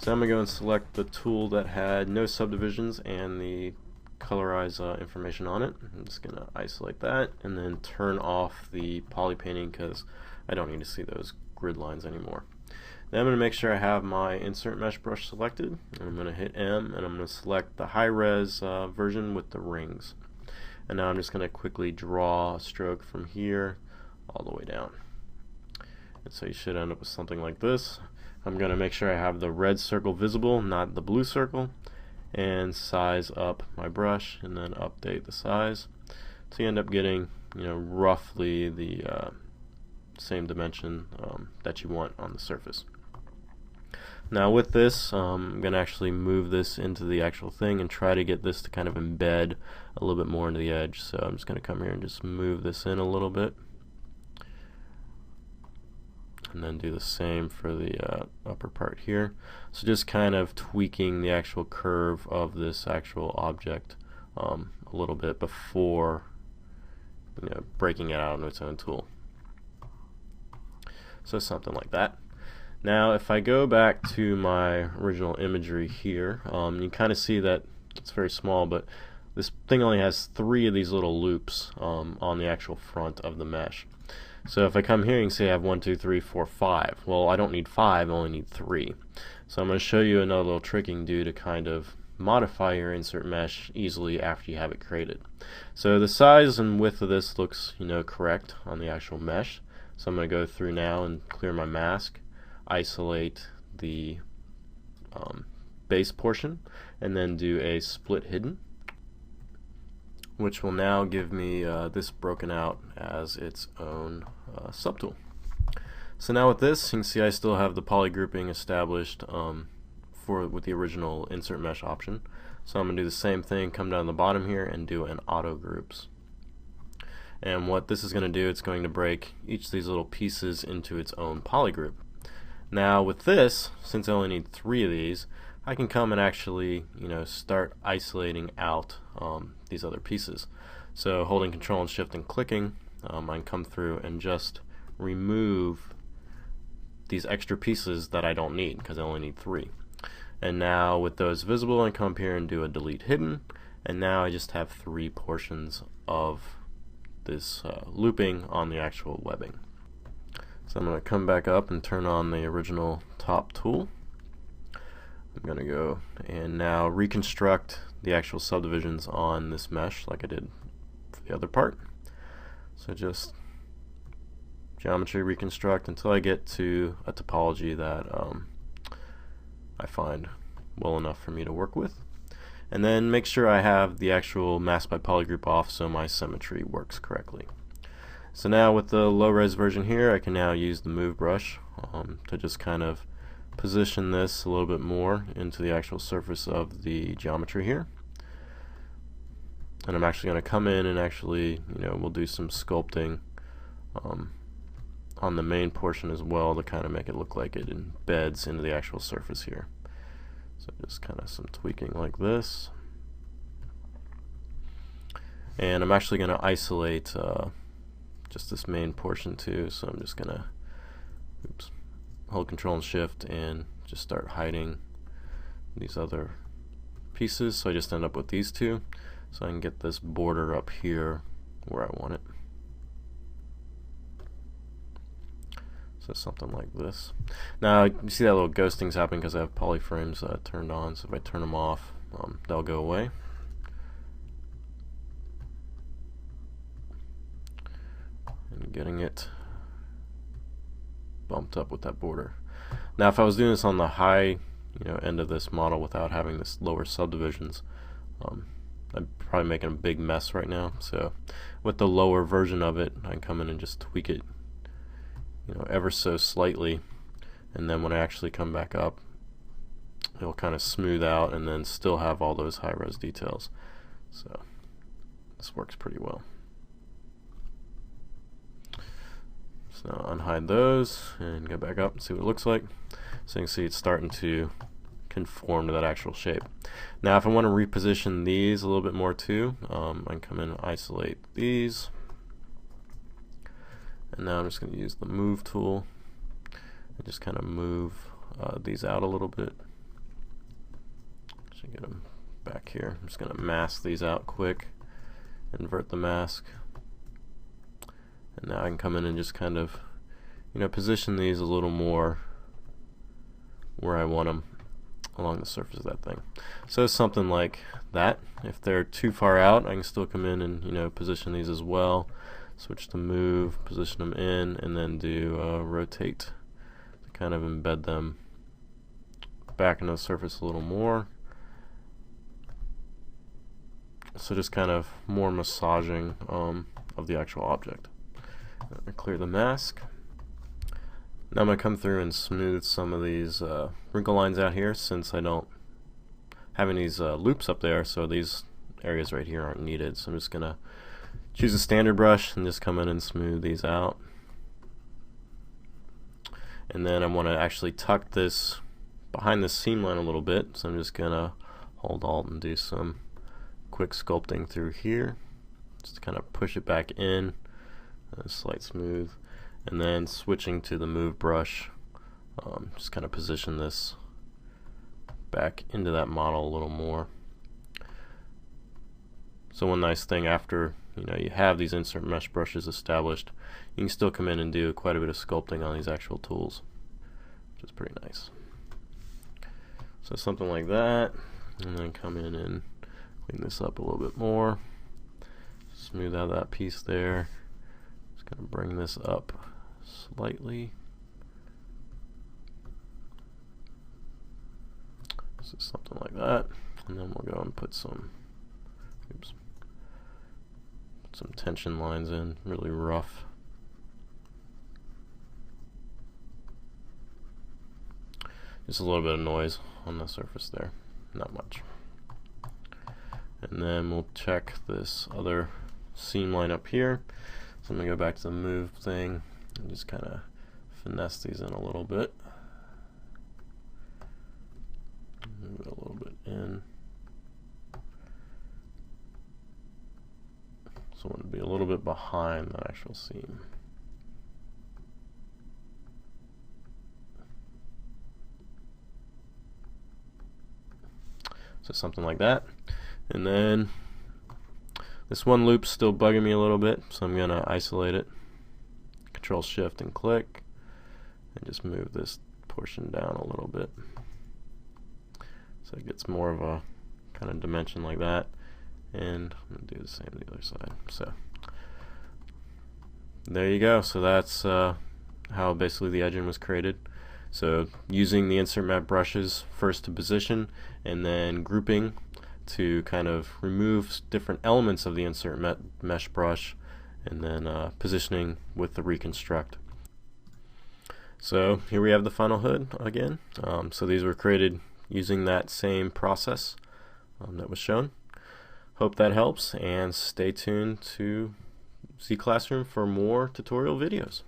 So I'm going to go and select the tool that had no subdivisions and the colorize information on it. I'm just going to isolate that and then turn off the poly painting because I don't need to see those grid lines anymore. Then I'm going to make sure I have my insert mesh brush selected, and I'm going to hit M and I'm going to select the high res version with the rings. And now I'm just going to quickly draw a stroke from here all the way down. And so you should end up with something like this. I'm going to make sure I have the red circle visible, not the blue circle, and size up my brush and then update the size. So you end up getting, roughly the same dimension that you want on the surface. Now with this, I'm going to actually move this into the actual thing and try to get this to kind of embed a little bit more into the edge. So I'm just going to come here and just move this in a little bit. And then do the same for the upper part here. So just kind of tweaking the actual curve of this actual object a little bit before breaking it out into its own tool. So something like that. Now if I go back to my original imagery here, you kind of see that it's very small, but this thing only has 3 of these little loops on the actual front of the mesh. So if I come here, you can see I have 1, 2, 3, 4, 5. Well, I don't need 5, I only need 3. So I'm going to show you another little trick you can do to kind of modify your insert mesh easily after you have it created. So the size and width of this looks, correct on the actual mesh. So I'm going to go through now and clear my mask, isolate the base portion, and then do a split hidden, which will now give me this broken out as its own subtool. So now with this, you can see I still have the poly grouping established with the original insert mesh option. So I'm going to do the same thing, come down the bottom here and do an auto groups. And what this is going to do, it's going to break each of these little pieces into its own poly group. Now with this, since I only need 3 of these, I can come and actually start isolating out these other pieces. So holding Control and Shift and clicking, I can come through and just remove these extra pieces that I don't need because I only need 3. And now with those visible, I come up here and do a delete hidden, and now I just have 3 portions of this looping on the actual webbing. So I'm going to come back up and turn on the original top tool. I'm going to go and now reconstruct the actual subdivisions on this mesh like I did for the other part. So just geometry reconstruct until I get to a topology that I find well enough for me to work with. And then make sure I have the actual mask by poly group off so my symmetry works correctly. So now with the low res version here, I can now use the move brush to just kind of position this a little bit more into the actual surface of the geometry here. And I'm actually going to come in and actually, we'll do some sculpting on the main portion as well to kind of make it look like it embeds into the actual surface here. So just kind of some tweaking like this. And I'm actually going to isolate just this main portion too, so I'm just going to hold Control and Shift and just start hiding these other pieces, so I just end up with these 2, so I can get this border up here where I want it. So something like this. Now you see that little ghosting's happening because I have poly frames turned on, so if I turn them off, they'll go away. And getting it bumped up with that border. Now if I was doing this on the high end of this model without having this lower subdivisions, I'm probably making a big mess right now. So with the lower version of it, I can come in and just tweak it ever so slightly, and then when I actually come back up, it'll kind of smooth out and then still have all those high res details. So this works pretty well. So now unhide those and go back up and see what it looks like. So you can see it's starting to conform to that actual shape. Now if I want to reposition these a little bit more too, I can come in and isolate these. And now I'm just going to use the move tool and just kind of move these out a little bit. actually get them back here. I'm just going to mask these out quick, invert the mask, and now I can come in and just kind of, you know, position these a little more where I want them along the surface of that thing. So something like that. If they're too far out, I can still come in and, you know, position these as well. Switch to move, position them in, and then do rotate to kind of embed them back into the surface a little more. So just kind of more massaging of the actual object. Clear the mask. Now I'm going to come through and smooth some of these wrinkle lines out here, since I don't have any loops up there, so these areas right here aren't needed. So I'm just going to choose a standard brush and just come in and smooth these out. And then I want to actually tuck this behind the seam line a little bit, so I'm just going to hold Alt and do some quick sculpting through here, just to kind of push it back in, a slight smooth. And then switching to the move brush, just kind of position this back into that model a little more. So one nice thing, after you have these insert mesh brushes established, you can still come in and do quite a bit of sculpting on these actual tools, which is pretty nice. So something like that, and then come in and clean this up a little bit more, smooth out that piece there. Just gonna bring this up slightly. So something like that, and then we'll go and put some tension lines in, really rough. Just a little bit of noise on the surface there, not much. And then we'll check this other seam line up here. So I'm going to go back to the move thing and just kind of finesse these in a little bit. Move it a little bit in. So I want to be a little bit behind the actual seam. So something like that. And then this one loop's still bugging me a little bit, so I'm going to isolate it. Control Shift and click, and just move this portion down a little bit, so it gets more of a kind of dimension like that. And I'm going to do the same to the other side. So there you go. So that's how basically the edging was created. So using the insert map brushes first to position, and then grouping to kind of remove different elements of the insert mesh brush, and then positioning with the reconstruct. So here we have the final hood again. So these were created using that same process that was shown. Hope that helps, and stay tuned to Z Classroom for more tutorial videos.